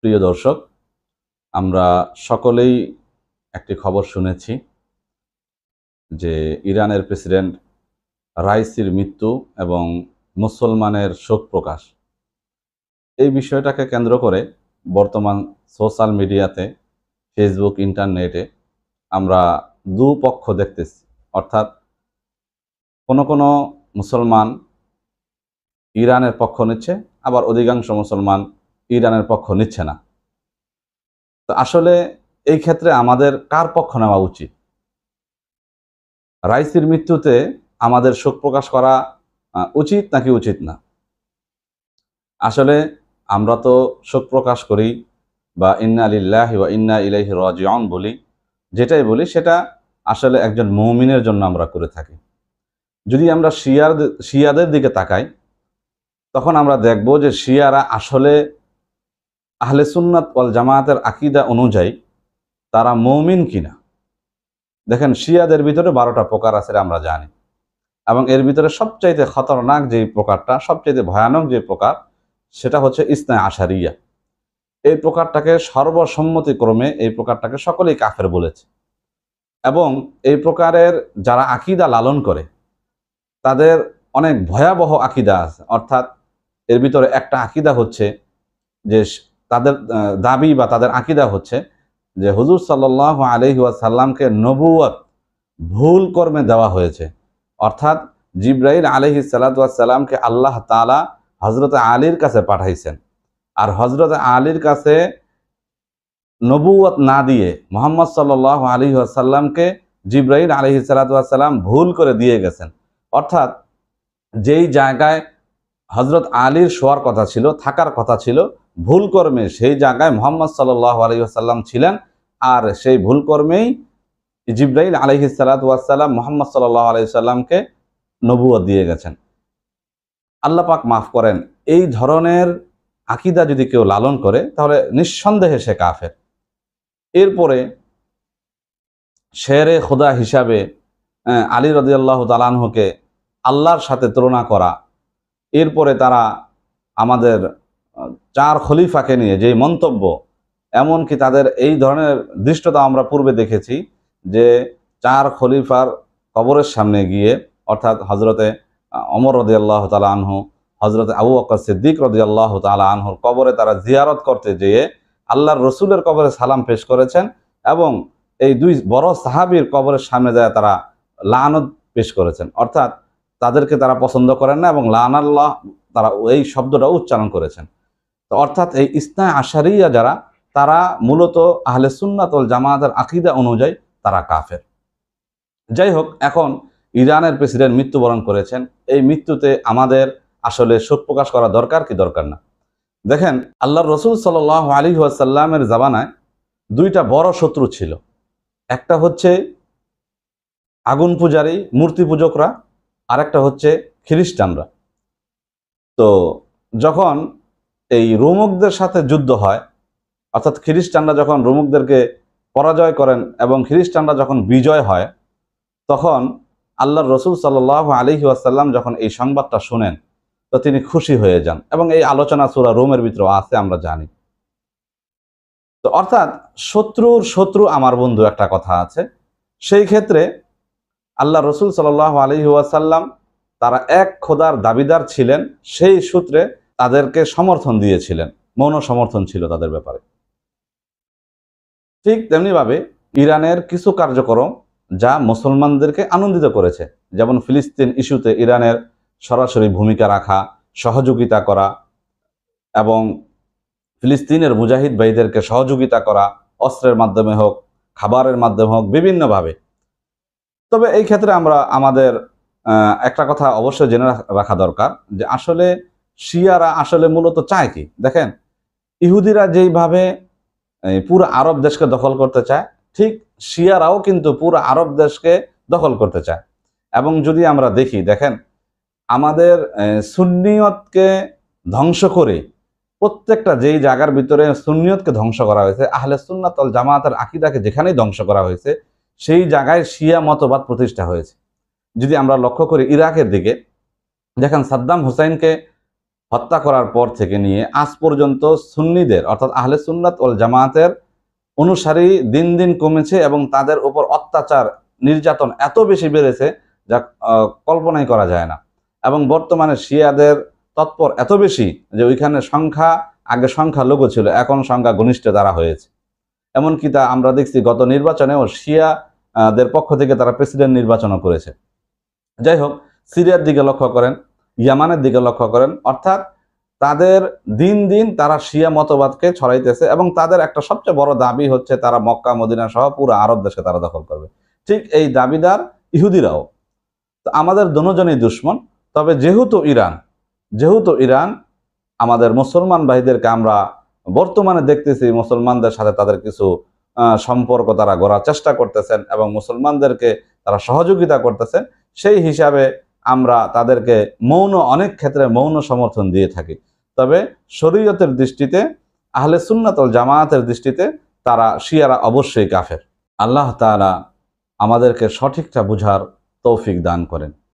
প্রিয় দর্শক, আমরা সকলেই একটি খবর শুনেছি যে ইরানের প্রেসিডেন্ট রাইসির মৃত্যু এবং মুসলমানের শোক প্রকাশ। এই বিষয়টাকে কেন্দ্র করে বর্তমান সোশ্যাল মিডিয়াতে, ফেসবুক, ইন্টারনেটে আমরা দুপক্ষ দেখতেছি। অর্থাৎ কোনো কোনো মুসলমান ইরানের পক্ষ নিচ্ছে, আবার অধিকাংশ মুসলমান ইরানের পক্ষ নিচ্ছে না। তো আসলে এই ক্ষেত্রে আমাদের কার পক্ষ নেওয়া উচিত? রাইসির মৃত্যুতে আমাদের শোক প্রকাশ করা উচিত নাকি উচিত না? আসলে আমরা তো শোক প্রকাশ করি বা ইন্না লিল্লাহি ওয়া ইন্না ইলাইহি রাজিউন বলি, যেটাই বলি সেটা আসলে একজন মুমিনের জন্য আমরা করে থাকি। যদি আমরা শিয়াদের দিকে তাকাই, তখন আমরা দেখব যে শিয়ারা আসলে আহলে সুন্নাত ওয়াল জামায়াতের আকীদা অনুযায়ী তারা মুমিন কিনা। দেখেন, শিয়াদের ভিতরে 12টা প্রকার আছে আমরা জানি, এবং এর ভিতরে সবচাইতে খতরনাক যে প্রকারটা, সবচাইতে ভয়ানক যে প্রকার, সেটা হচ্ছে ইসনা আশারিয়া। এই প্রকারটাকে সর্বসম্মতিক্রমে এই প্রকারটাকে সকলেই কাফের বলেছে, এবং এই প্রকারের যারা আকীদা লালন করে তাদের অনেক ভয়াবহ আকীদা আছে। অর্থাৎ এর ভিতরে একটা আকীদা হচ্ছে যে তাদের দাবি বা তাদের আকীদা হচ্ছে যে হুজুর সাল্লাল্লাহু আলাইহি ওয়াসাল্লামকে নবুয়ত ভুল কর্মে দেওয়া হয়েছে। অর্থাৎ জিবরাইল আলাইহিস সালাতু ওয়াস সালামকে আল্লাহ তাআলা হযরত আলীর কাছে পাঠাইছেন, আর হযরত আলীর কাছে নবুয়ত না দিয়ে মুহাম্মদ সাল্লাল্লাহু আলাইহি ওয়াসাল্লামকে জিবরাইল আলাইহিস সালাতু ওয়াস সালাম ভুল করে দিয়ে গেছেন। অর্থাৎ যেই জায়গায় হযরত আলীর শোয়ার কথা ছিল, থাকার কথা ছিল, ভুল কর্মে সেই জায়গায় মুহাম্মদ সাল্লাল্লাহু আলাইহি ওয়াসাল্লাম ছিলেন, আর সেই ভুল কর্মেই জিবরাইল আলাইহিস সালাতু ওয়াস সালাম মুহাম্মদ সাল্লাল্লাহু আলাইহি ওয়াসাল্লামকে নবুয়ত দিয়ে গেছেন। আল্লাহ পাক মাফ করেন, এই ধরনের আকীদা যদি কেউ লালন করে তাহলে নিঃসন্দেহে সে কাফের। এরপরে শেরে খোদা হিসাবে আলী রাদিয়াল্লাহু তাআলা আনহুকে আল্লাহর সাথে তুলনা করা, এরপরে তারা আমাদের 4 খলিফাকে নিয়ে যেই মন্তব্য, এমনকি তাদের এই ধরনের দৃষ্টতা আমরা পূর্বে দেখেছি যে 4 খলিফার কবরের সামনে গিয়ে, অর্থাৎ হজরতে ওমর রাদিয়াল্লাহু তাআলা আনহু, হজরতে আবু বকর সিদ্দিক রাদিয়াল্লাহু তাআলা আনহুর কবরে তারা জিয়ারত করতে যেয়ে আল্লাহর রসুলের কবরে সালাম পেশ করেছেন, এবং এই 2 বড় সাহাবীর কবরের সামনে যায় তারা লানত পেশ করেছেন। অর্থাৎ তাদেরকে তারা পছন্দ করেন না, এবং লানাল্লাহ তারা এই শব্দটা উচ্চারণ করেছেন। তো অর্থাৎ এই ইসনা আশারিয়া যারা, তারা মূলত আহলে সুন্নাত ওয়াল জামায়াতের আকীদা অনুযায়ী তারা কাফের। যাই হোক, এখন ইরানের প্রেসিডেন্ট মৃত্যুবরণ করেছেন। এই মৃত্যুতে আমাদের আসলে শোক প্রকাশ করা দরকার কি দরকার না? দেখেন, আল্লাহর রসুল সাল্লাল্লাহু আলাইহি ওয়াসাল্লামের জামানায় 2টা বড় শত্রু ছিল। একটা হচ্ছে আগুন পূজারী মূর্তি পূজকরা, আর একটা হচ্ছে খ্রিস্টানরা। তো যখন এই রোমকদের সাথে যুদ্ধ হয়, অর্থাৎ খ্রিস্টানরা যখন রোমকদেরকে পরাজয় করেন এবং খ্রিস্টানরা যখন বিজয় হয়, তখন আল্লাহর রসুল সাল্লাল্লাহু আলাইহি ওয়াসাল্লাম যখন এই সংবাদটা শুনেন, তো তিনি খুশি হয়ে যান, এবং এই আলোচনা সূরা রোমের ভিতরে আছে, আমরা জানি। তো অর্থাৎ শত্রুর শত্রু আমার বন্ধু একটা কথা আছে। সেই ক্ষেত্রে আল্লাহ রসুল সাল্লাল্লাহু আলাইহি ওয়াসাল্লাম তারা এক খোদার দাবিদার ছিলেন, সেই সূত্রে তাদেরকে সমর্থন দিয়েছিলেন, মৌন সমর্থন ছিল তাদের ব্যাপারে। ঠিক তেমনিভাবে ইরানের কিছু কার্যক্রম যা মুসলমানদেরকে আনন্দিত করেছে, যেমন ফিলিস্তিন ইস্যুতে ইরানের সরাসরি ভূমিকা রাখা, সহযোগিতা করা, এবং ফিলিস্তিনের মুজাহিদ ভাইদেরকে সহযোগিতা করা, অস্ত্রের মাধ্যমে হোক, খাবারের মাধ্যমে হোক, বিভিন্নভাবে। তবে এই ক্ষেত্রে আমরা আমাদের একটা কথা অবশ্যই জেনে রাখা দরকার যে আসলে শিয়ারা আসলে মূলত চায় কি? দেখেন, ইহুদিরা যেইভাবে পুরো আরব দেশকে দখল করতে চায়, ঠিক শিয়ারাও কিন্তু পুরো আরব দেশকে দখল করতে চায়। এবং যদি আমরা দেখি, দেখেন, আমাদের সুন্নিয়তকে ধ্বংস করে প্রত্যেকটা যেই জায়গার ভিতরে সুন্নিয়তকে ধ্বংস করা হয়েছে, আহলে সুন্নাত ওয়াল জামায়াতের আকীদাকে যেখানেই ধ্বংস করা হয়েছে, সেই জায়গায় শিয়া মতবাদ প্রতিষ্ঠা হয়েছে। যদি আমরা লক্ষ্য করি ইরাকের দিকে, দেখেন সাদ্দাম হুসাইনকে হত্যা করার পর থেকে নিয়ে আজ পর্যন্ত সুন্নিদের অর্থাৎ আহলে সুন্নাত ওয়াল জামায়াতের অনুসারী দিন দিন কমেছে এবং তাদের উপর অত্যাচার নির্যাতন এত বেশি বেড়েছে যা কল্পনাই করা যায় না। এবং বর্তমানে শিয়াদের তৎপর এত বেশি যে ওইখানে আগে সংখ্যা লঘু ছিল, এখন সংখ্যা ঘনিষ্ঠ তারা হয়েছে। এমনকি তা আমরা দেখছি গত নির্বাচনেও শিয়াদের পক্ষ থেকে তারা প্রেসিডেন্ট নির্বাচনও করেছে। যাই হোক, সিরিয়ার দিকে লক্ষ্য করেন, ইয়ামানের দিকে লক্ষ্য করেন, অর্থাৎ তাদের দিন দিন তারা শিয়া মতবাদকে ছড়াইতেছে এবং তাদের একটা সবচেয়ে বড় দাবি হচ্ছে তারা মক্কা মদিনা সহ পুরো আরব দেশে তারা দখল করবে। ঠিক এই দাবিদার ইহুদিরাও। তো আমাদের দুজনেই দুশ্মন। তবে যেহেতু ইরান আমাদের মুসলমান ভাইদেরকে আমরা বর্তমানে দেখতেছি মুসলমানদের সাথে তাদের কিছু সম্পর্ক তারা গড়ার চেষ্টা করতেছেন এবং মুসলমানদেরকে তারা সহযোগিতা করতেছেন, সেই হিসাবে আমরা তাদেরকে অনেক ক্ষেত্রে মৌন সমর্থন দিয়ে থাকি। তবে শরীয়তের দৃষ্টিতে, আহলে সুন্নাত ওয়াল জামায়াতের দৃষ্টিতে তারা শিয়ারা অবশ্যই কাফের। আল্লাহ তাআলা আমাদেরকে সঠিকটা বুঝার তৌফিক দান করেন।